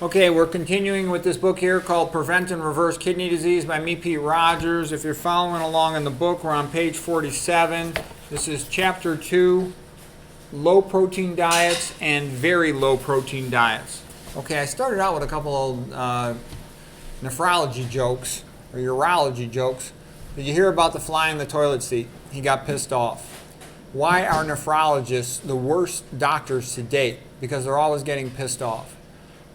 Okay, we're continuing with this book here called Prevent and Reverse Kidney Disease by me, Pete Rogers. If you're following along in the book, we're on page 47. This is chapter 2, low protein diets and very low protein diets. Okay, I started out with a couple of nephrology jokes or urology jokes. Did you hear about the fly in the toilet seat? He got pissed off. Why are nephrologists the worst doctors to date? Because they're always getting pissed off.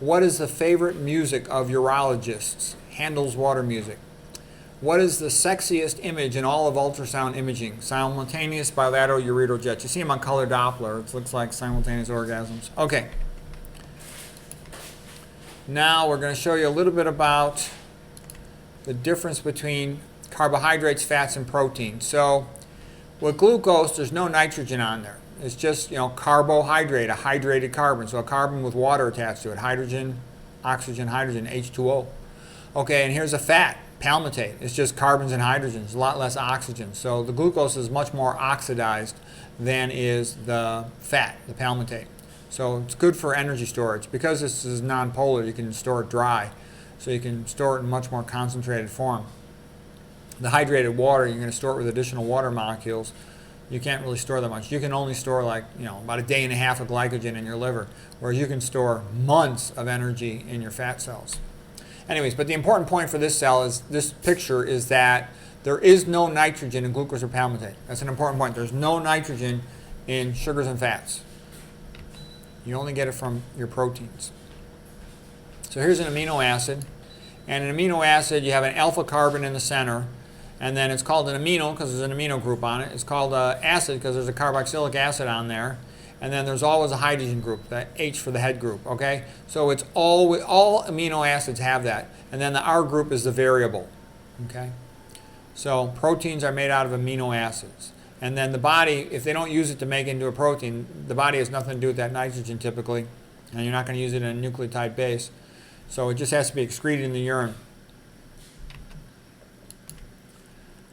What is the favorite music of urologists? Handel's Water Music. What is the sexiest image in all of ultrasound imaging? Simultaneous bilateral ureteral jets. You see them on color Doppler. It looks like simultaneous orgasms. Okay. Now we're going to show you a little bit about the difference between carbohydrates, fats, and protein. So with glucose, there's no nitrogen on there. It's just, carbohydrate, a hydrated carbon. So a carbon with water attached to it. Hydrogen, oxygen, hydrogen, H2O. Okay, and here's a fat, palmitate. It's just carbons and hydrogens, a lot less oxygen. So the glucose is much more oxidized than is the fat, the palmitate. So it's good for energy storage. Because this is nonpolar, you can store it dry. So you can store it in much more concentrated form. The hydrated water, you're going to store it with additional water molecules. You can't really store that much. You can only store about a day and a half of glycogen in your liver, whereas you can store months of energy in your fat cells. Anyways, but the important point for this picture is that there is no nitrogen in glucose or palmitate. That's an important point. There's no nitrogen in sugars and fats. You only get it from your proteins. So here's an amino acid. And an amino acid, you have an alpha carbon in the center. And then it's called an amino because there's an amino group on it. It's called acid because there's a carboxylic acid on there. And then there's always a hydrogen group, the H for the head group, okay? So it's all amino acids have that. And then the R group is the variable, okay? So proteins are made out of amino acids. And then the body, if they don't use it to make it into a protein, the body has nothing to do with that nitrogen typically. And you're not going to use it in a nucleotide base. So it just has to be excreted in the urine.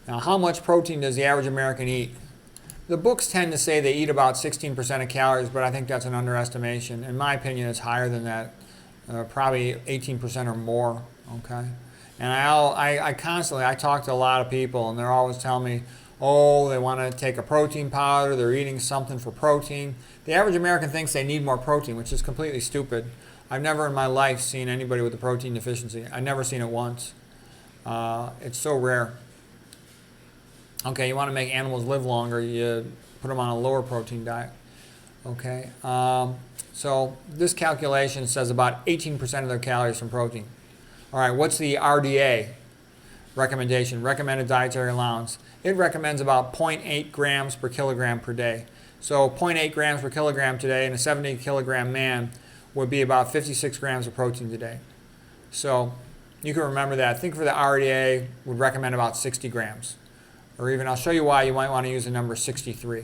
Now, how much protein does the average American eat? The books tend to say they eat about 16% of calories, but I think that's an underestimation. In my opinion, it's higher than that, probably 18% or more, okay? And I constantly talk to a lot of people, and they're always telling me, oh, they want to take a protein powder, they're eating something for protein. The average American thinks they need more protein, which is completely stupid. I've never in my life seen anybody with a protein deficiency. I've never seen it once. It's so rare. Okay, you want to make animals live longer, you put them on a lower protein diet. Okay, so this calculation says about 18% of their calories from protein. All right, what's the RDA recommendation, recommended dietary allowance? It recommends about 0.8 grams per kilogram per day. So 0.8 grams per kilogram today in a 70 kilogram man would be about 56 grams of protein today. So you can remember that. Think for the RDA, would recommend about 60 grams. Or even, I'll show you why you might want to use the number 63.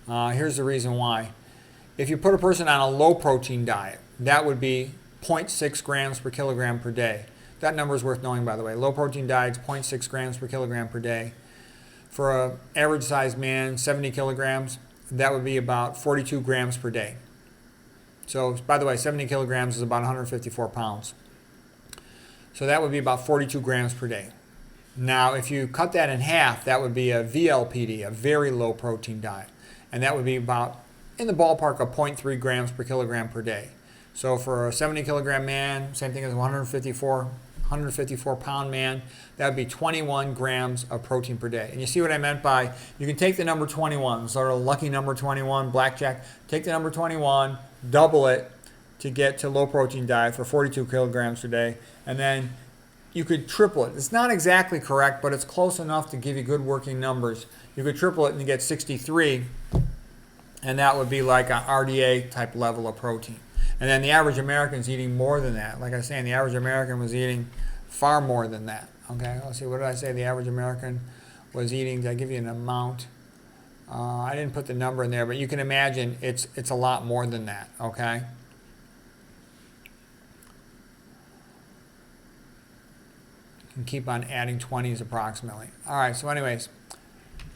Here's the reason why. If you put a person on a low protein diet, that would be 0.6 grams per kilogram per day. That number is worth knowing, by the way. Low protein diets, 0.6 grams per kilogram per day. For an average sized man, 70 kilograms, that would be about 42 grams per day. So, by the way, 70 kilograms is about 154 pounds. So that would be about 42 grams per day. Now, if you cut that in half, that would be a VLPD, a very low protein diet. And that would be about in the ballpark of 0.3 grams per kilogram per day. So for a 70 kilogram man, same thing as a 154 pound man, that would be 21 grams of protein per day. And you see what I meant by, you can take the number 21, sort of lucky number 21, blackjack, take the number 21, double it to get to low protein diet for 42 kilograms per day, and then you could triple it. It's not exactly correct, but it's close enough to give you good working numbers. You could triple it and get 63, and that would be like an RDA type level of protein. And then the average American is eating more than that. Like I was saying, the average American was eating far more than that. Okay, let's see, what did I say the average American was eating? Did I give you an amount? I didn't put the number in there, but you can imagine it's a lot more than that, okay? And keep on adding 20s approximately. All right, so anyways,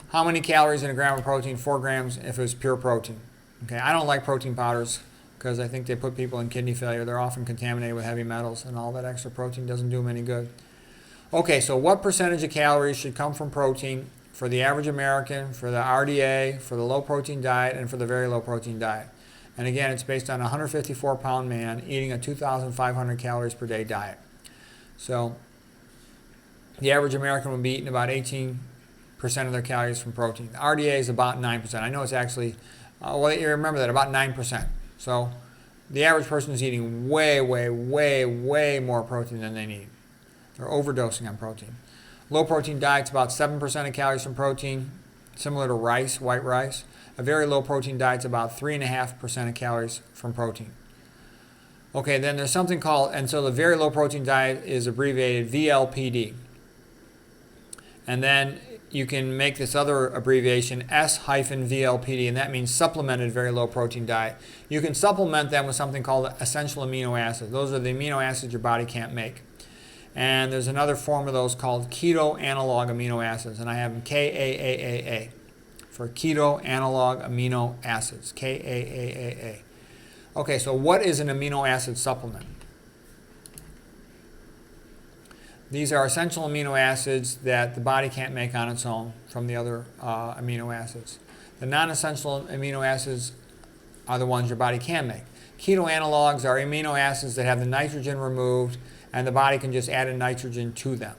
how many calories in a gram of protein? 4 grams if it was pure protein. Okay, I don't like protein powders. because I think they put people in kidney failure. They're often contaminated with heavy metals, and all that extra protein doesn't do them any good. Okay, so what percentage of calories should come from protein for the average American, for the RDA, for the low protein diet, and for the very low protein diet? And again, it's based on a 154-pound man eating a 2,500 calories per day diet. So the average American would be eating about 18% of their calories from protein. The RDA is about 9%. I know it's actually, well, you remember that, about 9%. So the average person is eating way, way, way, way more protein than they need. They're overdosing on protein. Low protein diet's about 7% of calories from protein, similar to rice, white rice. A very low protein diet's about 3.5% of calories from protein. Okay, then there's something called, and so the very low protein diet is abbreviated VLPD. And then you can make this other abbreviation S-VLPD, and that means supplemented very low protein diet. You can supplement them with something called essential amino acids. Those are the amino acids your body can't make. And there's another form of those called keto analog amino acids, and I have them KAAA for keto analog amino acids, KAAA. Okay, so what is an amino acid supplement? These are essential amino acids that the body can't make on its own from the other amino acids. The non-essential amino acids are the ones your body can make. Keto analogs are amino acids that have the nitrogen removed, and the body can just add a nitrogen to them.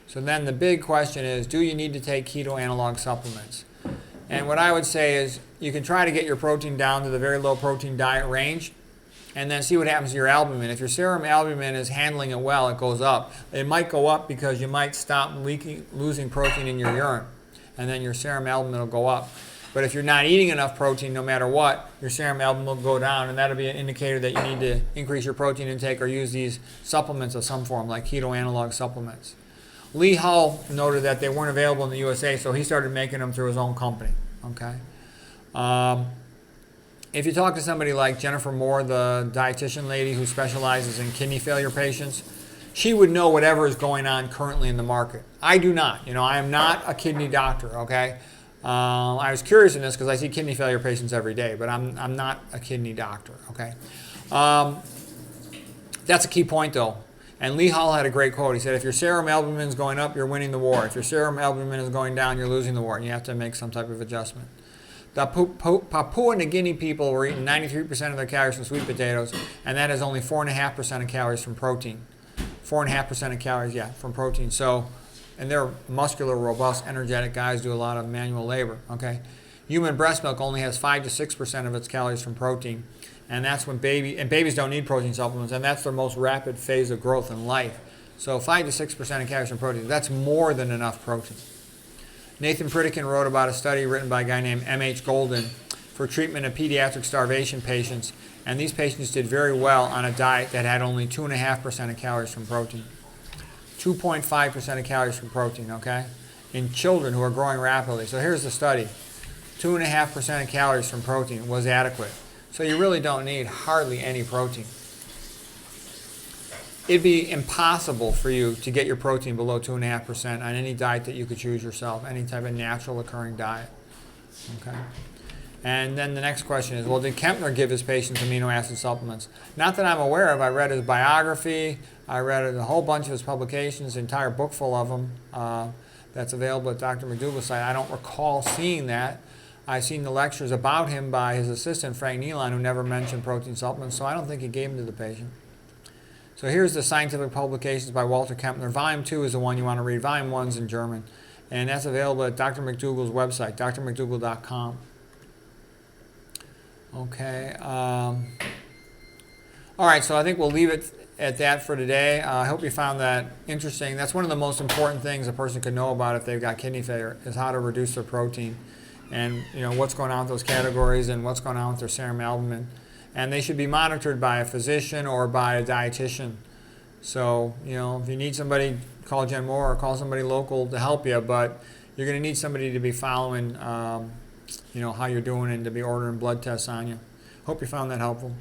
So then the big question is, do you need to take keto analog supplements? And what I would say is you can try to get your protein down to the very low protein diet range and then see what happens to your albumin. If your serum albumin is handling it well, it goes up. It might go up because you might stop losing protein in your urine, and then your serum albumin will go up. But if you're not eating enough protein, no matter what, your serum albumin will go down, and that'll be an indicator that you need to increase your protein intake or use these supplements of some form, like keto analog supplements. Lee Hull noted that they weren't available in the USA, so he started making them through his own company. Okay. If you talk to somebody like Jennifer Moore, the dietitian lady who specializes in kidney failure patients, she would know whatever is going on currently in the market. I do not. I am not a kidney doctor, okay? I was curious in this because I see kidney failure patients every day, but I'm not a kidney doctor, okay? That's a key point, though. And Lee Hull had a great quote. He said, if your serum albumin is going up, you're winning the war. If your serum albumin is going down, you're losing the war, and you have to make some type of adjustment. The Papua New Guinea people were eating 93% of their calories from sweet potatoes, and that is only 4.5% of calories from protein. 4.5% of calories, from protein. So, and they're muscular, robust, energetic guys, do a lot of manual labor, okay? Human breast milk only has 5 to 6% of its calories from protein, and that's when babies don't need protein supplements, and that's their most rapid phase of growth in life. So 5 to 6% of calories from protein, that's more than enough protein. Nathan Pritikin wrote about a study written by a guy named M.H. Golden for treatment of pediatric starvation patients, and these patients did very well on a diet that had only 2.5% of calories from protein. 2.5% of calories from protein, okay? In children who are growing rapidly. So here's the study. 2.5% of calories from protein was adequate. So you really don't need hardly any protein. It'd be impossible for you to get your protein below 2.5% on any diet that you could choose yourself, any type of natural occurring diet. Okay. And then the next question is, well, did Kempner give his patients amino acid supplements? Not that I'm aware of. I read his biography. I read a whole bunch of his publications, an entire book full of them that's available at Dr. McDougall's site. I don't recall seeing that. I've seen the lectures about him by his assistant, Frank Nealon, who never mentioned protein supplements, so I don't think he gave them to the patient. So here's the scientific publications by Walter Kempner. Volume 2 is the one you want to read. Volume 1 is in German. And that's available at Dr. McDougall's website, drmcdougall.com. Okay. All right, so I think we'll leave it at that for today. I hope you found that interesting. That's one of the most important things a person could know about if they've got kidney failure, is how to reduce their protein and what's going on with those categories and what's going on with their serum albumin. And they should be monitored by a physician or by a dietitian. So, if you need somebody, call Jen Moore or call somebody local to help you, but you're going to need somebody to be following, how you're doing and to be ordering blood tests on you. Hope you found that helpful.